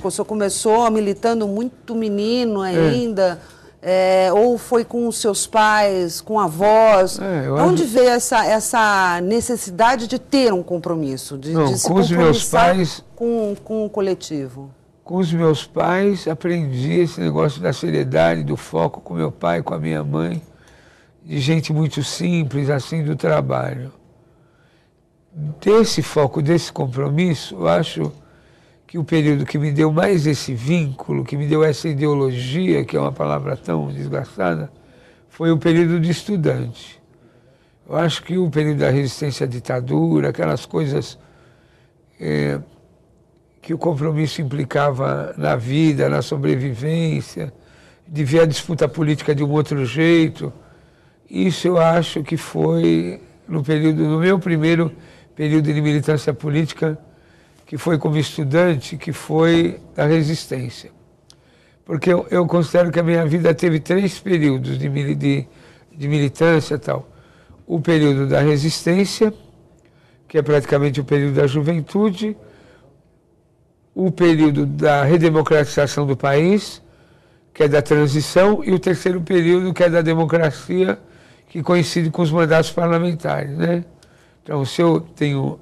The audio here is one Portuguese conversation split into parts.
O senhor começou militando muito menino ainda, ou foi com os seus pais, com avós? Onde veio essa necessidade de ter um compromisso, de se compromissar com o coletivo? Com os meus pais, aprendi esse negócio da seriedade, do foco com meu pai, com a minha mãe, de gente muito simples, assim, do trabalho. Desse foco, desse compromisso, eu acho que o período que me deu mais esse vínculo, que me deu essa ideologia, que é uma palavra tão desgastada, foi o período de estudante. Eu acho que o período da resistência à ditadura, aquelas coisas que o compromisso implicava na vida, na sobrevivência, de ver a disputa política de um outro jeito, isso eu acho que foi no meu primeiro período de militância política, que foi como estudante, que foi da resistência. Porque eu considero que a minha vida teve 3 períodos de militância e tal. O período da resistência, que é praticamente o período da juventude, o período da redemocratização do país, que é da transição, e o terceiro período, que é da democracia, que coincide com os mandatos parlamentares, né? Então, se eu tenho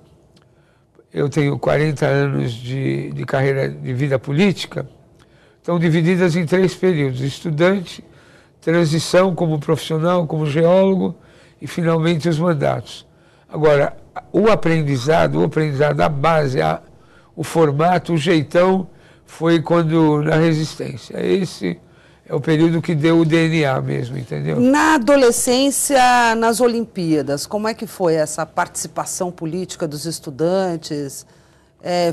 40 anos de carreira de vida política, estão divididas em 3 períodos: estudante, transição como profissional, como geólogo, e finalmente os mandatos. Agora, o aprendizado, a base, o formato, o jeitão, foi quando na resistência. Esse é o período que deu o DNA mesmo, entendeu? Na adolescência, nas Olimpíadas, como é que foi essa participação política dos estudantes?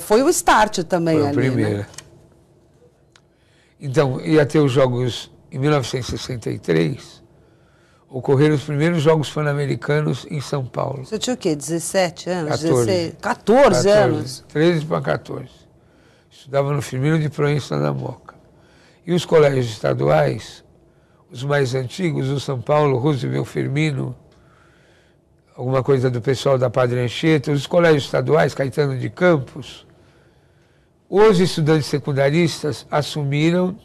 Foi o start também ali, foi a primeira. Né? Então, ia ter os Jogos em 1963, ocorreram os primeiros Jogos Pan-Americanos em São Paulo. Você tinha o quê? 17 anos? 14. 16? 14 anos? 13 para 14. Estudava no Firmino de Proença da Moca. E os colégios estaduais, os mais antigos, o São Paulo, Roosevelt, Firmino, alguma coisa do pessoal da Padre Anchieta, os colégios estaduais, Caetano de Campos, os estudantes secundaristas assumiram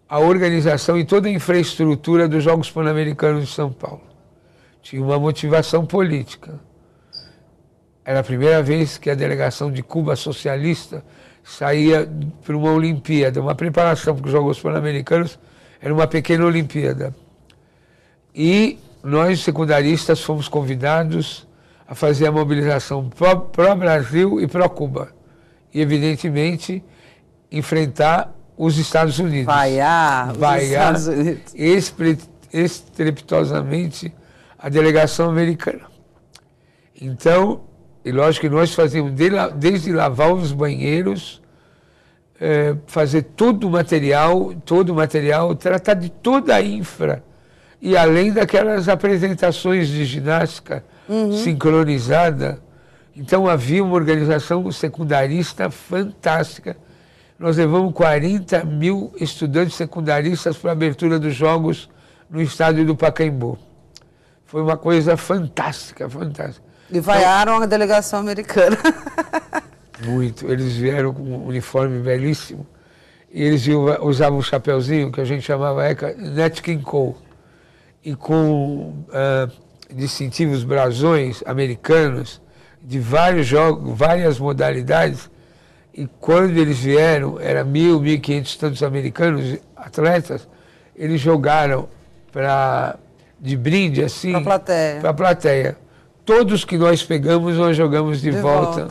a organização e toda a infraestrutura dos Jogos Pan-Americanos de São Paulo. Tinha uma motivação política. Era a primeira vez que a delegação de Cuba socialista saía para uma Olimpíada, uma preparação, porque os Jogos Pan-Americanos era uma pequena Olimpíada. E nós, secundaristas, fomos convidados a fazer a mobilização pró-Brasil e pró-Cuba. E, evidentemente, enfrentar os Estados Unidos. Vaiar os Estados Unidos. Estrepitosamente a delegação americana. Então, e lógico que nós fazíamos desde lavar os banheiros, fazer todo o material, tratar de toda a infra, e além daquelas apresentações de ginástica sincronizada. Então havia uma organização secundarista fantástica. Nós levamos 40 mil estudantes secundaristas para a abertura dos Jogos no estádio do Pacaembu. Foi uma coisa fantástica, fantástica. E vaiaram a delegação americana. Muito. Eles vieram com um uniforme belíssimo. E eles usavam um chapeuzinho que a gente chamava Nat King Cole. E com distintivos brasões americanos de vários jogos, várias modalidades. E quando eles vieram, era 1.000, 1.500 tantos americanos, atletas, eles jogaram de brinde, assim, para a plateia. Todos que nós pegamos, nós jogamos de volta.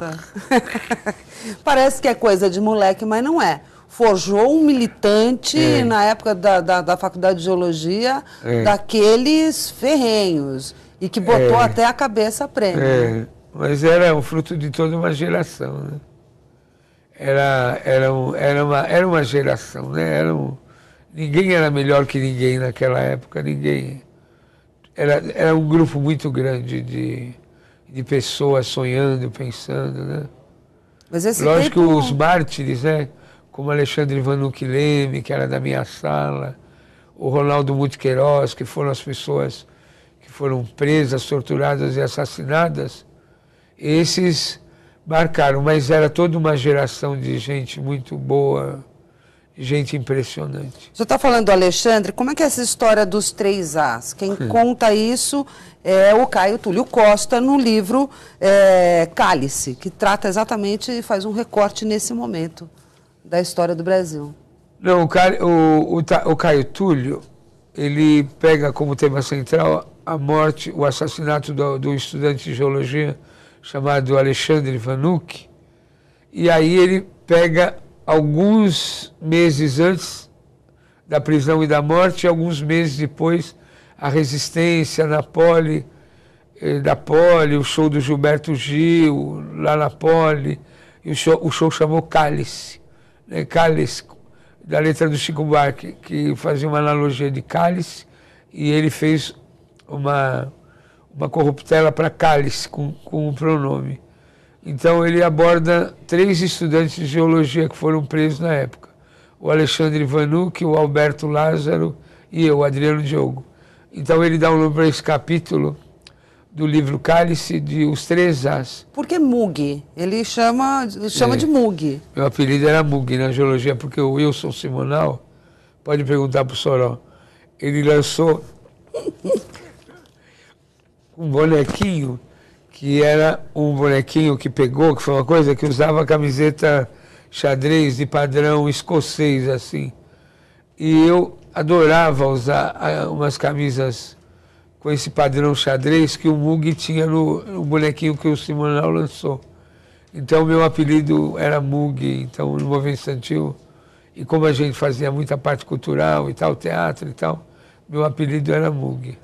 Parece que é coisa de moleque, mas não é. Forjou um militante na época da Faculdade de Geologia, daqueles ferrenhos, e que botou até a cabeça a prêmio. Mas era o fruto de toda uma geração, né? Era uma geração, né? Ninguém era melhor que ninguém naquela época, ninguém. Era um grupo muito grande de pessoas sonhando, pensando, né? Mas esse lógico que os mártires, né? Como Alexandre Vanucchi Leme, que era da minha sala, o Ronaldo Muti Queiroz, que foram as pessoas que foram presas, torturadas e assassinadas, esses Marcaram, mas era toda uma geração de gente muito boa, gente impressionante. Você está falando do Alexandre, como é que é essa história dos 3 As? Quem conta isso é o Caio Túlio Costa no livro Cálice, que trata exatamente e faz um recorte nesse momento da história do Brasil. Não, o Caio Túlio, ele pega como tema central a morte, o assassinato do estudante de geologia chamado Alexandre Vanucchi, e aí ele pega alguns meses antes da prisão e da morte, e alguns meses depois, a resistência da Poli, o show do Gilberto Gil, lá na Poli, e o show chamou Cálice, né? Cálice, da letra do Chico Buarque, que fazia uma analogia de cálice, e ele fez uma corruptela para cálice, com um pronome. Então ele aborda 3 estudantes de geologia que foram presos na época. O Alexandre Vanucchi, o Alberto Lázaro e eu, Adriano Diogo. Então ele dá um nome para esse capítulo do livro Cálice, de Os 3 As. Por que Mug? Ele chama de Mug. Meu apelido era Mug na geologia, porque o Wilson Simonal, pode perguntar para o Soró, ele lançou um bonequinho, que era um bonequinho que pegou, que foi uma coisa que usava camiseta xadrez de padrão escocês, assim. E eu adorava usar umas camisas com esse padrão xadrez que o Mug tinha no bonequinho que o Simonal lançou. Então, meu apelido era Mug, então, no movimento estudantil. E como a gente fazia muita parte cultural e tal, teatro e tal, meu apelido era Mug.